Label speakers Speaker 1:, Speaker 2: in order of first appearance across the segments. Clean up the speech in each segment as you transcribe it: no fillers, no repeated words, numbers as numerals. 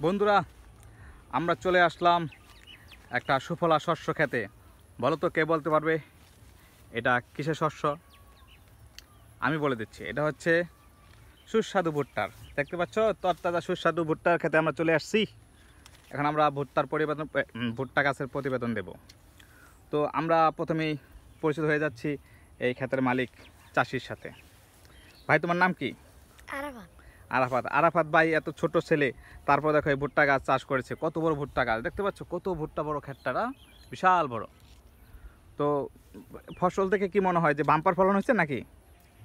Speaker 1: বন্ধুরা, আমরা চলে আসলাম একটা সুফলা শস্য খেতে। বলো তো, কে বলতে পারবে এটা কিসের শস্য? আমি বলে দিচ্ছি, এটা হচ্ছে সুস্বাদু ভুট্টার। দেখতে পাচ্ছ, তরতাজা সুস্বাদু ভুট্টার খেতে আমরা চলে আসছি। এখন আমরা ভুট্টা গাছের প্রতিবেদন দেব। তো আমরা প্রথমেই পরিচিত হয়ে যাচ্ছি এই ক্ষেতের মালিক চাষির সাথে। ভাই, তোমার নাম কি? আরাফাত। আরাফাত ভাই এত ছোট ছেলে, তারপর দেখো এই ভুট্টা গাছ চাষ করেছে। কত বড় ভুট্টা গাছ দেখতে পাচ্ছ, কত ভুট্টা বড়, ক্ষেতটা বিশাল বড়। তো ফসল থেকে কি মনে হয় যে বাম্পার ফলন হয়েছে নাকি?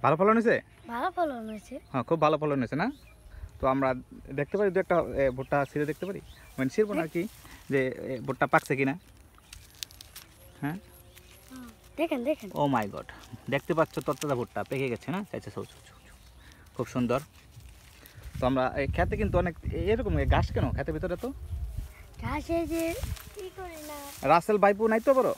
Speaker 1: ভালো ফলন হয়েছে?
Speaker 2: ভালো ফলন হয়েছে।
Speaker 1: হ্যাঁ, খুব ভালো ফলন হয়েছে না? তো আমরা দেখতে পারি দু একটা ভুট্টা ছিঁড়ে দেখতে পারি, মানে ছিঁড়বো না কি, যে ভুট্টা পাকছে কিনা। হ্যাঁ,
Speaker 2: দেখেন দেখেন।
Speaker 1: ও মাই গড, দেখতে পাচ্ছ তত্ত্বটা ভুট্টা পেকে গেছে না? চাইছে খুব সুন্দর। তো আমরা এই খেতে কিন্তু অনেক এরকম ঘাস কেন খেতে ভিতরে? তো
Speaker 2: ঘাসে যে কি করি না,
Speaker 1: রাসেল ভাইপু নাই তো বড়?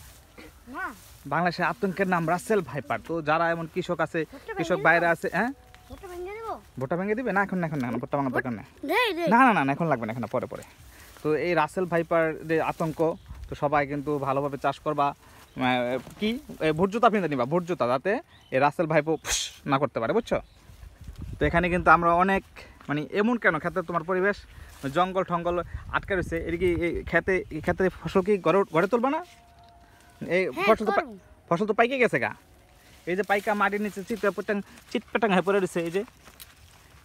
Speaker 2: না
Speaker 1: বাংলাদেশের আতঙ্কের নাম রাসেল ভাইপার। তো যারা এমন কৃষক আছে, কৃষক বাইরে আছে, হ্যাঁ,
Speaker 2: ভুট্টা ভেঙে দেব।
Speaker 1: ভুট্টা ভেঙে দিবে না? এখন ভুট্টা ভাঙার দরকার নেই।
Speaker 2: দেই দেই।
Speaker 1: না না না, এখন লাগবে না, এখন পরে পরে। তো এই রাসেল ভাইপার যে আতঙ্ক, তো সবাই কিন্তু ভালোভাবে চাষ করবা। কি ভুট জুতা কিনতে নিবা, ভুট জুতা, যাতে এই রাসেল ভাইপো না করতে পারে, বুঝছো? তো এখানে কিন্তু আমরা অনেক, মানে এমন কেন খেতে তোমার পরিবেশ জঙ্গল ঠঙ্গল আটকে রয়েছে, এদিকে খেতে ফসল কি গড়ে তুলবা না? এই ফসল তো পাইকে গেছে গা। এই যে পাইকা মাটির নিচে চিটপেটাং হয়ে পড়ে রয়েছে। এই যে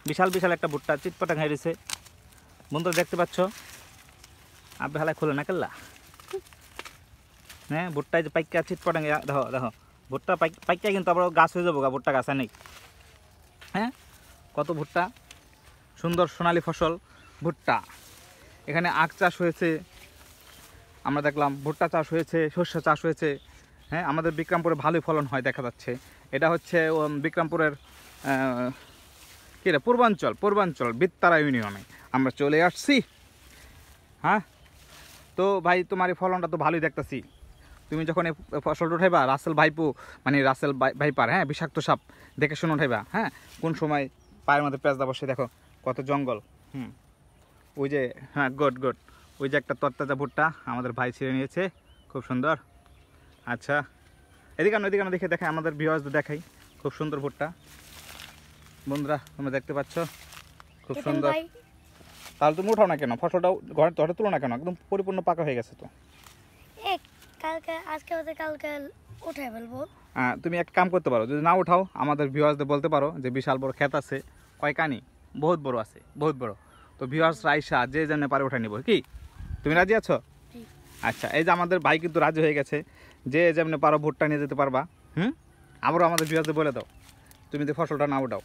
Speaker 1: বিশাল বিশাল একটা ভুট্টা চিটপেটাং হয়ে রয়েছে। বন্ধুরা দেখতে পাচ্ছ, আপনি হালায় খুলে না কেল্লা। হ্যাঁ, ভুট্টায় যে পাইকা চিটপেটাং, দেখো দেখো ভুট্টা পাইকা কিন্তু আবার গাছ হয়ে যাবো গা, ভুট্টা গাছ নেই। হ্যাঁ, কত ভুট্টা, সুন্দর সোনালী ফসল ভুট্টা। এখানে আখ চাষ হয়েছে, আমরা দেখলাম ভুট্টা চাষ হয়েছে, শস্য চাষ হয়েছে। হ্যাঁ, আমাদের বিক্রমপুরে ভালোই ফলন হয় দেখা যাচ্ছে। এটা হচ্ছে বিক্রমপুরের কী রে, পূর্বাঞ্চল বিত্তারা ইউনিয়নে আমরা চলে আসছি। হ্যাঁ, তো ভাই তোমার এই ফলনটা তো ভালোই দেখতেছি। তুমি যখন এই ফসলটা উঠাইবা, রাসেল ভাইপু মানে রাসেল ভাইপার, হ্যাঁ, বিষাক্ত সাপ দেখে শুনে উঠাইবা। হ্যাঁ, কোন সময় পায়ের মধ্যে পেঁচদা বসে, দেখো কত জঙ্গল। ওই যে, হ্যাঁ, গুড, ওই যে একটা তরতাজা ভুট্টা আমাদের ভাই ছিঁড়ে নিয়েছে, খুব সুন্দর। আচ্ছা, এদিকে দেখে আমাদের ভিউয়ার্সদের দেখাই, খুব সুন্দর ভুট্টা। বন্ধুরা তোমরা দেখতে পাচ্ছ, খুব সুন্দর। তাহলে তুমি উঠাও না কেন ফসলটাও, ঘরে তুলো না কেন? একদম পরিপূর্ণ পাকা হয়ে গেছে তো।
Speaker 2: কালকে উঠাই ফেলবো।
Speaker 1: তুমি এক কাম করতে পারো, যদি না উঠাও আমাদের ভিউয়ার্সদের বলতে পারো যে বিশাল বড় ক্ষেত আছে, কয় কানি, বহুত বড় আছে, বহুত বড়। তো ভিউয়ার্সরা আইসা যে যেমন পারে উঠাই নিব। কি তুমি রাজি আছো? আচ্ছা, এই যে আমাদের ভাই কিন্তু রাজি হয়ে গেছে, যে যেমন পারো ভুট্টা নিয়ে যেতে পারবা। আবারও আমাদের ভিউয়ার্সদের বলে দাও, তুমি যদি ফসলটা না উঠাও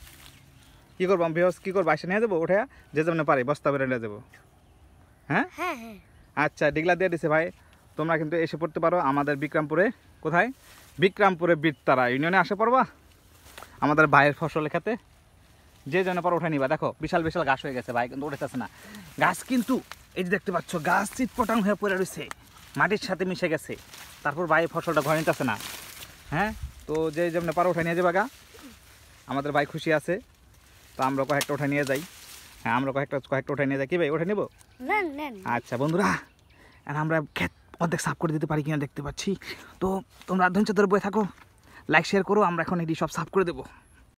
Speaker 1: কী করবো? ভিউয়ার্স কী করবো? আইসা নিয়ে যাবো, উঠে যে যেমন পারে বস্তা বেড়ে নিয়ে যাবো। হ্যাঁ, আচ্ছা, ডিগলা দিয়ে দিছে ভাই। তোমরা কিন্তু এসে পড়তে পারো আমাদের বিক্রমপুরে। কোথায়? বিক্রমপুরে বিত্তারা ইউনিয়নে আসে পড়বা আমাদের ভাইয়ের ফসলের খেতে। যে যেন পর উঠে নিবা। দেখো বিশাল বিশাল ঘাস হয়ে গেছে, ভাই কিন্তু উঠেছে না গাছ। কিন্তু এই যে দেখতে পাচ্ছ, গাছ চিটপটাং হয়ে পড়ে রয়েছে, মাটির সাথে মিশে গেছে। তারপর ভাই ফসলটা ঘরে নিতেছে না। হ্যাঁ, তো যে যেমন পারো উঠে নিয়ে যাবা গা। আমাদের ভাই খুশি আছে, তো আমরা কয়েকটা উঠে নিয়ে যাই। হ্যাঁ, আমরা কয়েকটা উঠে নিয়ে যাই। কি ভাই, উঠে নিব? আচ্ছা বন্ধুরা, আমরা ক্ষেত অর্ধেক সাফ করে দিতে পারি কিনা দেখতে পাচ্ছি। তো তোমরা ধৈর্য ধরে বসে থাকো, লাইক শেয়ার করো, আমরা এখন এটি সব সাফ করে দেবো।